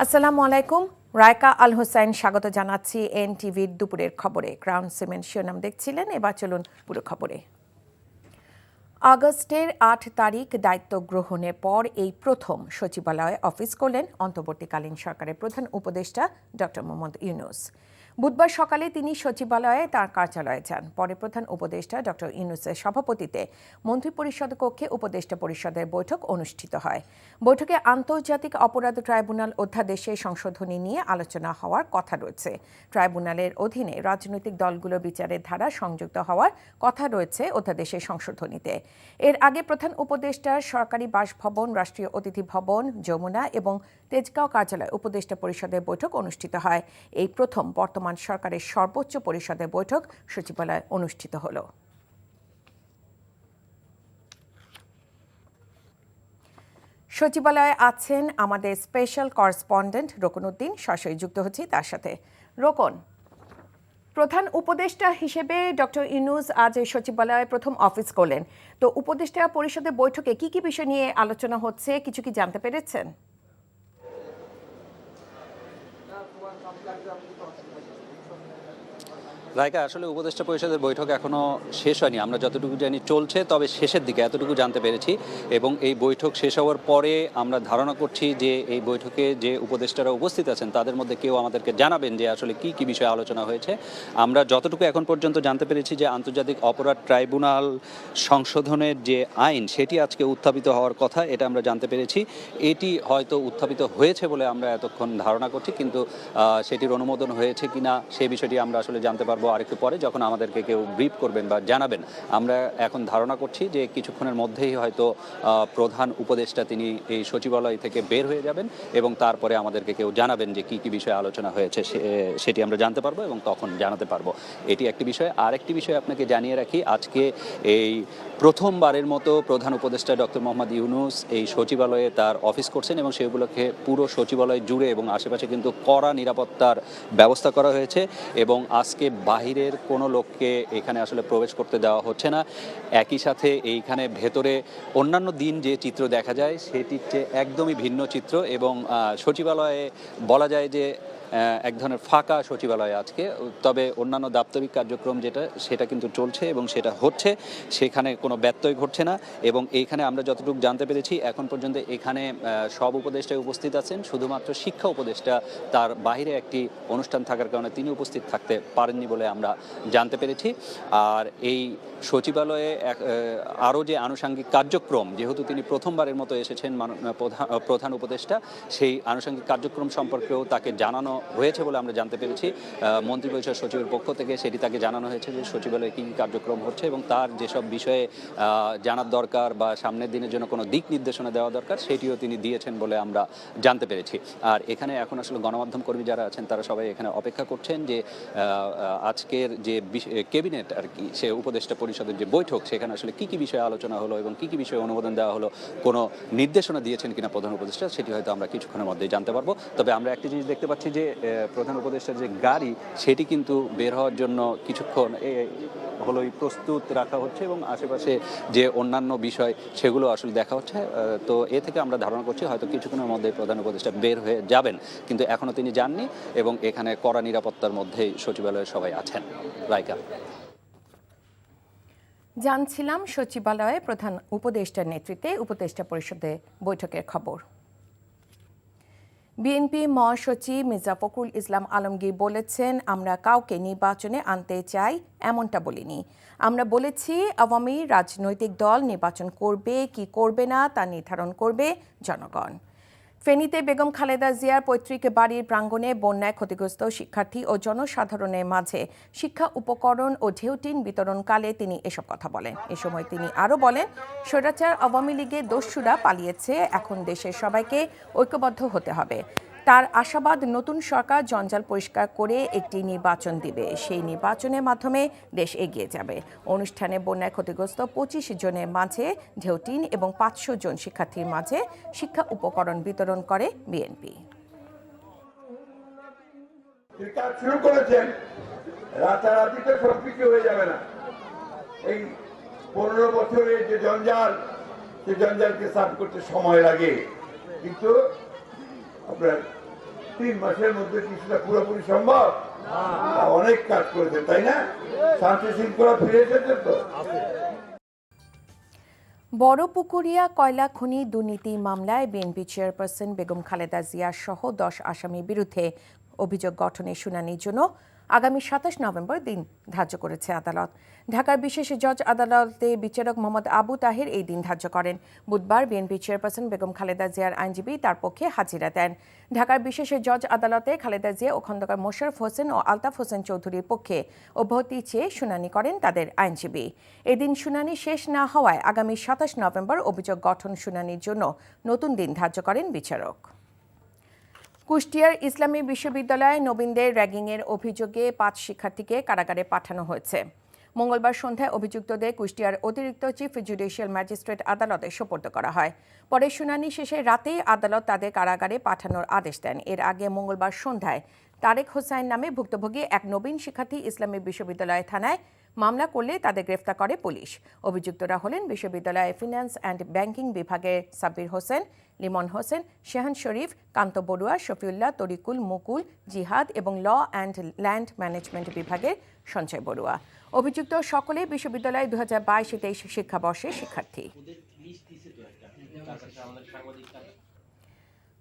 আসসালামু আলাইকুম। রায়কা আল হোসাইন স্বাগত জানাচ্ছি এনটিভির দুপুরের খবরে। ক্রাউন সিমেন্ট শিরোনাম দেখছিলেন, এবার চলুন পুরো খবরে। আগস্টের ৮ তারিখ দায়িত্ব গ্রহণের পর এই প্রথম সচিবালয়ে অফিস করলেন অন্তর্বর্তীকালীন সরকারের প্রধান উপদেষ্টা ডক্টর মোহাম্মদ ইউনূস। বুধবার সকালে তিনি সচিবালয়ে তাঁর কার্যালয়ে যান। পরে প্রধান উপদেষ্টা ডক্টর ইউনূসের সভাপতিত্বে মন্ত্রিপরিষদ কক্ষে উপদেষ্টা পরিষদের বৈঠক অনুষ্ঠিত হয়। বৈঠকে আন্তর্জাতিক অপরাধ ট্রাইব্যুনাল অধ্যাদেশে সংশোধনী নিয়ে আলোচনা হওয়ার কথা রয়েছে। ট্রাইব্যুনালের অধীনে রাজনৈতিক দলগুলো বিচারের ধারা সংযুক্ত হওয়ার কথা রয়েছে অধ্যাদেশের সংশোধনীতে। এর আগে প্রধান উপদেষ্টার সরকারি বাসভবন, রাষ্ট্রীয় অতিথি ভবন, যমুনা এবং তেজগাঁও কার্যালয়ে উপদেষ্টা পরিষদের বৈঠক অনুষ্ঠিত হয়। এই প্রথম বর্তমান সরকারের সর্বোচ্চ পরিষদের বৈঠক সচিবালয়ে অনুষ্ঠিত হলো। সচিবালয়ে আছেন আমাদের স্পেশাল করেসপন্ডেন্ট রোকন উদ্দিন। সরাসরি যুক্ত হচ্ছি তার সাথে। রোকন, প্রধান উপদেষ্টা হিসেবে ডক্টর ইউনূস আজ সচিবালয়ে প্রথম অফিস করলেন, তো উপদেষ্টা পরিষদের বৈঠকে কি কি বিষয় নিয়ে আলোচনা হচ্ছে, কিছু কি জানতে পেরেছেন? রায়কা, আসলে উপদেষ্টা পরিষদের বৈঠক এখনো শেষ হয়নি। আমরা যতটুকু জানি চলছে, তবে শেষের দিকে এতটুকু জানতে পেরেছি। এবং এই বৈঠক শেষ হওয়ার পরে আমরা ধারণা করছি যে এই বৈঠকে যে উপদেষ্টারা উপস্থিত আছেন তাদের মধ্যে কেউ আমাদেরকে জানাবেন যে আসলে কি কি বিষয়ে আলোচনা হয়েছে। আমরা যতটুকু এখন পর্যন্ত জানতে পেরেছি যে আন্তর্জাতিক অপরাধ ট্রাইব্যুনাল সংশোধনের যে আইন সেটি আজকে উত্থাপিত হওয়ার কথা, এটা আমরা জানতে পেরেছি। এটি হয়তো উত্থাপিত হয়েছে বলে আমরা এতক্ষণ ধারণা করছি, কিন্তু সেটির অনুমোদন হয়েছে কিনা সেই বিষয়টি আমরা আসলে জানতে পারবো আরেকটু পরে, যখন আমাদেরকে কেউ ব্রিফ করবেন বা জানাবেন। আমরা এখন ধারণা করছি যে কিছুক্ষণের মধ্যেই হয়তো প্রধান উপদেষ্টা তিনি এই সচিবালয় থেকে বের হয়ে যাবেন এবং তারপরে আমাদেরকে কেউ জানাবেন যে কি কি বিষয়ে আলোচনা হয়েছে সেটি আমরা জানতে পারবো এবং তখন জানাতে পারবো। এটি একটি বিষয়। আর একটি বিষয় আপনাকে জানিয়ে রাখি, আজকে এই প্রথমবারের মতো প্রধান উপদেষ্টা ডক্টর মোহাম্মদ ইউনূস এই সচিবালয়ে তার অফিস করছেন এবং সেই উপলক্ষে পুরো সচিবালয় জুড়ে এবং আশেপাশে কিন্তু কড়া নিরাপত্তার ব্যবস্থা করা হয়েছে এবং আজকে বাহিরের কোনো লোককে এখানে আসলে প্রবেশ করতে দেওয়া হচ্ছে না। একই সাথে এইখানে ভেতরে অন্যান্য দিন যে চিত্র দেখা যায় সেটির চেয়ে একদমই ভিন্ন চিত্র এবং সচিবালয়ে বলা যায় যে এক ধরনের ফাঁকা সচিবালয় আজকে। তবে অন্যান্য দাপ্তরিক কার্যক্রম সেটা কিন্তু চলছে এবং সেটা হচ্ছে, সেখানে কোনো ব্যত্যয় ঘটছে না। এবং এইখানে আমরা যতটুকু জানতে পেরেছি এখন পর্যন্ত এখানে সব উপদেষ্টায় উপস্থিত আছেন, শুধুমাত্র শিক্ষা উপদেষ্টা তার বাইরে একটি অনুষ্ঠান থাকার কারণে তিনি উপস্থিত থাকতে পারেননি বলে আমরা জানতে পেরেছি। আর এই সচিবালয়ে আরও যে আনুষঙ্গিক কার্যক্রম, যেহেতু তিনি প্রথমবারের মতো এসেছেন প্রধান উপদেষ্টা, সেই আনুষঙ্গিক কার্যক্রম সম্পর্কেও তাকে জানানো হয়েছে বলে আমরা জানতে পেরেছি। মন্ত্রিপরিষদ সচিবের পক্ষ থেকে সেটি তাকে জানানো হয়েছে যে সচিবালয়ে কী কী কার্যক্রম হচ্ছে এবং তার যেসব বিষয়ে জানার দরকার বা সামনের দিনের জন্য কোনো দিক নির্দেশনা দেওয়া দরকার সেটিও তিনি দিয়েছেন বলে আমরা জানতে পেরেছি। আর এখানে এখন আসলে গণমাধ্যম কর্মী যারা আছেন তারা সবাই এখানে অপেক্ষা করছেন যে আজকের যে ক্যাবিনেট আর কি, সে উপদেষ্টা পরিষদের যে বৈঠক, সেখানে আসলে কী কী বিষয়ে আলোচনা হলো এবং কী কী বিষয়ে অনুমোদন দেওয়া হলো, কোনো নির্দেশনা দিয়েছেন কিনা প্রধান উপদেষ্টা, সেটি হয়তো আমরা কিছুক্ষণের মধ্যেই জানতে পারবো। তবে আমরা একটি জিনিস দেখতে পাচ্ছি যে প্রধান উপদেষ্টার যে গাড়ি সেটি কিন্তু বের হওয়ার জন্য কিছুক্ষণ হলোই প্রস্তুত রাখা হচ্ছে এবং আশেপাশে যে অন্যান্য বিষয় সেগুলো আসলে দেখা হচ্ছে। তো এ থেকে আমরা ধারণা করছি হয়তো কিছুক্ষণের মধ্যে প্রধান উপদেষ্টা বের হয়ে যাবেন, কিন্তু এখনও তিনি যাননি এবং এখানে কড়া নিরাপত্তার মধ্যেই সচিবালয়ে সবাই আছেন। রাইকা, জানছিলাম সচিবালয়ে প্রধান উপদেষ্টার নেতৃত্বে উপদেষ্টা পরিষদে বৈঠকের খবর। বিএনপি মহাসচিব মির্জা ফখরুল ইসলাম আলমগীর বলেছেন, আমরা কাউকে নির্বাচনে আনতে চাই এমনটা বলিনি। আমরা বলেছি আওয়ামী রাজনৈতিক দল নির্বাচন করবে কি করবে না তা নির্ধারণ করবে জনগণ। ফেনীতে বেগম খালেদা জিয়ার পৈতৃক বাড়ির প্রাঙ্গণে বন্যায় ক্ষতিগ্রস্ত শিক্ষার্থী ও জনসাধারণের মাঝে শিক্ষা উপকরণ ও ঢেউটিন বিতরণকালে তিনি এসব কথা বলেন। এ সময় তিনি আরও বলেন, স্বৈরাচার আওয়ামী লীগের দস্যুরা পালিয়েছে, এখন দেশের সবাইকে ঐক্যবদ্ধ হতে হবে। তার আশাবাদ, নতুন সরকার জঞ্জাল পরিষ্কার করে একটি নির্বাচন দিবে, সেই নির্বাচনের মাধ্যমে দেশ এগিয়ে যাবে। অনুষ্ঠানে বন্যায় ক্ষতিগ্রস্ত ২৫ জনের মাঝে ঢেউটিন এবং ৫০০ জন শিক্ষার্থীর মাঝে শিক্ষা উপকরণ বিতরণ করে বিএনপি। শুরু করেছেন, রাতারাতিতে সবকিছু হয়ে যাবে না। এই ১৫ বছরের যে জঞ্জাল, সেই জঞ্জালকে সাফ করতে সময় লাগে, কিন্তু আপনার 3 মাসের মধ্যে কি সেটা পুরোপুরি সম্ভব? অনেক কাজ করেছেন, তাই না? শান্তি শৃঙ্খলা ফিরে এসেছে তো। বড়পুকুরিয়া কয়লা খনি দুর্নীতি মামলায় বিএনপি চেয়ারপারসন বেগম খালেদা জিয়া সহ 10 আসামির বিরুদ্ধে অভিযোগ গঠনের শুনানির জন্য আগামী 27 নভেম্বর দিন ধার্য করেছে আদালত। ঢাকার বিশেষ জজ আদালতে বিচারক মোহাম্মদ আবু তাহের এই দিন ধার্য করেন। বুধবার বিএনপি চেয়ারপারসন বেগম খালেদা জিয়ার আইনজীবী তার পক্ষে হাজিরা দেন। ঢাকার বিশেষ জজ আদালতে খালেদা জিয়া ও খন্দকার মোশাররফ হোসেন ও আলতাফ হোসেন চৌধুরীর পক্ষে অব্যাহতি চেয়ে শুনানি করেন তাদের আইনজীবী। এদিন শুনানি শেষ না হওয়ায় আগামী 27 নভেম্বর অভিযোগ গঠন শুনানির জন্য নতুন দিন ধার্য করেন বিচারক। কুষ্টিয়ার ইসলামী বিশ্ববিদ্যালয়ে নবীনদের র্যাগিংয়ের অভিযোগে 5 শিক্ষার্থীকে কারাগারে পাঠানো হয়েছে। মঙ্গলবার সন্ধ্যায় অভিযুক্তদের কুষ্টিয়ার অতিরিক্ত চিফ জুডিশিয়াল ম্যাজিস্ট্রেট আদালতে সোপর্দ করা হয়। পরে শুনানি শেষে রাতেই আদালত তাদের কারাগারে পাঠানোর আদেশ দেন। এর আগে মঙ্গলবার সন্ধ্যায় তারেক হোসাইন নামে ভুক্তভোগী এক নবীন শিক্ষার্থী ইসলামী বিশ্ববিদ্যালয় থানায় মামলা করলে তাদের গ্রেফতার করে পুলিশ। অভিযুক্তরা হলেন বিশ্ববিদ্যালয়ের ফিন্যান্স অ্যান্ড ব্যাংকিং বিভাগের সাব্বির হোসেন, লিমন হোসেন, শেহান শরীফ, কান্ত বড়ুয়া, শফিউল্লাহ, তরিকুল, মুকুল, জিহাদ এবং ল অ্যান্ড ল্যান্ড ম্যানেজমেন্ট বিভাগের সঞ্জয় বড়ুয়া। অভিযুক্ত সকলে বিশ্ববিদ্যালয়ে 2022-23 শিক্ষাবর্ষের শিক্ষার্থী।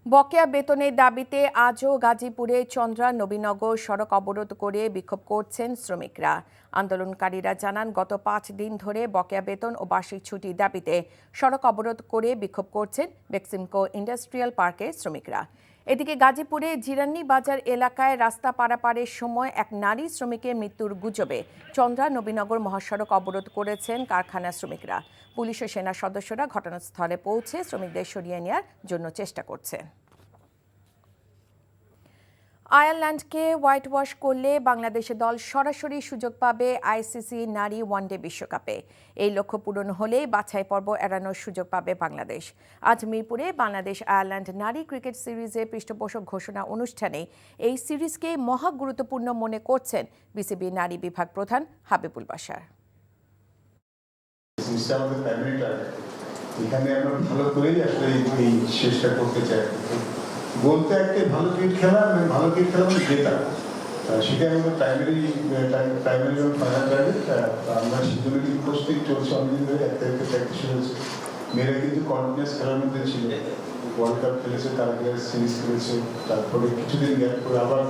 বকেয়া বেতনের দাবিতে আজও গাজীপুরে চন্দ্রা নবীনগর সড়ক অবরোধ করে বিক্ষোভ করছেন শ্রমিকরা। আন্দোলনকারীরা জানান, গত 5 দিন ধরে বকেয়া বেতন ও বার্ষিক ছুটির দাবিতে সড়ক অবরোধ করে বিক্ষোভ করছেন বেক্সিমকো ইন্ডাস্ট্রিয়াল পার্কের শ্রমিকরা। এদিকে গাজীপুরে জিরান্নি বাজার এলাকায় রাস্তা পারাপারের সময় এক নারী শ্রমিকের মৃত্যুর গুজবে চন্দ্রা নবীনগর মহাসড়ক অবরোধ করেছেন কারখানা শ্রমিকরা। পুলিশ ও সেনা সদস্যরা ঘটনাস্থলে পৌঁছে শ্রমিকদের সরিয়ে নেওয়ার জন্য চেষ্টা করছে। আয়ারল্যান্ডকে হোয়াইট ওয়াশ করলে বাংলাদেশের দল সরাসরি সুযোগ পাবে আইসিসি নারী ওয়ানডে বিশ্বকাপে। এই লক্ষ্য পূরণ হলেই বাছাই পর্ব এড়ানোর সুযোগ পাবে বাংলাদেশ। আজ মিরপুরে বাংলাদেশ আয়ারল্যান্ড নারী ক্রিকেট সিরিজের পৃষ্ঠপোষক ঘোষণা অনুষ্ঠানে এই সিরিজকে মহা গুরুত্বপূর্ণ মনে করছেন বিসিবি নারী বিভাগ প্রধান হাবিবুল বাশার। এখানে আমরা ভালো করেই আসলে এই শেষটা করতে চাই। বলতে একটা ভালো ক্রিকেট খেলা, ভালো ক্রিকেট খেলা মানে জেতা, সেটা আমাদের প্রাইমারি এবং ফাইনাল টার্গেট। আমরা সেজন্য কিন্তু প্রস্তুতি চলছে অনেকদিন ধরে, 1 তারিখে প্র্যাকটিস হয়েছে। মেয়েরা কিন্তু কন্টিনিউয়াস খেলার মধ্যে ছিল, ওয়ার্ল্ড কাপ খেলেছে, তারা সিরিজ খেলেছে, তারপরে কিছুদিন গ্যাপ করে আবার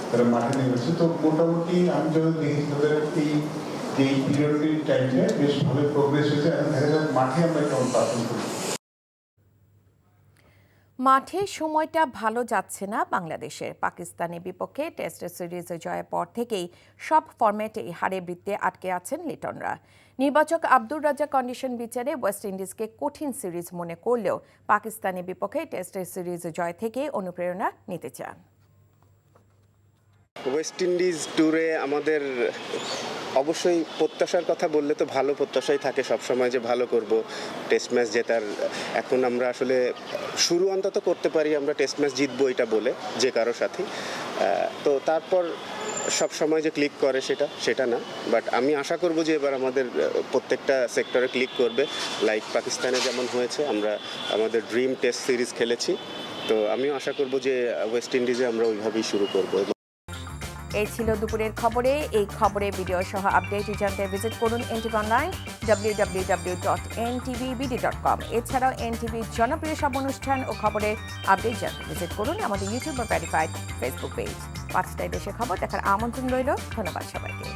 তারা মাঠে নেমেছে। তো মোটামুটি আমি যখন দেখি তাদের এই পিরিয়ডের টাইমে বেশ ভালো প্রোগ্রেস হয়েছে। এখন দেখা যায় মাঠে আমরা কেমন পারফর্ম করি। মাঠে সময়টা ভালো যাচ্ছে না বাংলাদেশের। পাকিস্তানের বিপক্ষে টেস্ট সিরিজ জয়ের পর থেকেই সব ফরম্যাটেই হারের বৃত্তে আটকে আছেন লিটনরা। নির্বাচক আব্দুর রাজ্জাক কন্ডিশন বিচারে ওয়েস্ট ইন্ডিজকে কঠিন সিরিজ মনে করলেও পাকিস্তানের বিপক্ষে টেস্ট সিরিজ জয় থেকে অনুপ্রেরণা নিতে চান। ওয়েস্ট ইন্ডিজ ট্যুরে আমাদের অবশ্যই প্রত্যাশার কথা বললে তো ভালো প্রত্যাশাই থাকে সবসময়, যে ভালো করব, টেস্ট ম্যাচ জেতার। এখন আমরা আসলে শুরু অন্তত করতে পারি আমরা টেস্ট ম্যাচ জিতবো এটা বলে যে কারো সাথে। তো তারপর সব সময় যে ক্লিক করে সেটা না, বাট আমি আশা করব যে এবার আমাদের প্রত্যেকটা সেক্টরে ক্লিক করবে। লাইক পাকিস্তানে যেমন হয়েছে, আমরা আমাদের ড্রিম টেস্ট সিরিজ খেলেছি, তো আমিও আশা করব যে ওয়েস্ট ইন্ডিজে আমরা ওইভাবেই শুরু করব। এই ছিল দুপুরের খবরে। এই খবরে ভিডিও সহ আপডেট জানতে ভিজিট করুন এনটিভি অনলাইন www.ntvbd.com। এছাড়াও এনটিভির জনপ্রিয় সব অনুষ্ঠান ও খবরের আপডেট জানতে ভিজিট করুন আমাদের ইউটিউব বা ভেরিফাইড ফেসবুক পেজ। 5টায় দেশের খবর দেখার আমন্ত্রণ রইল। ধন্যবাদ সবাইকে।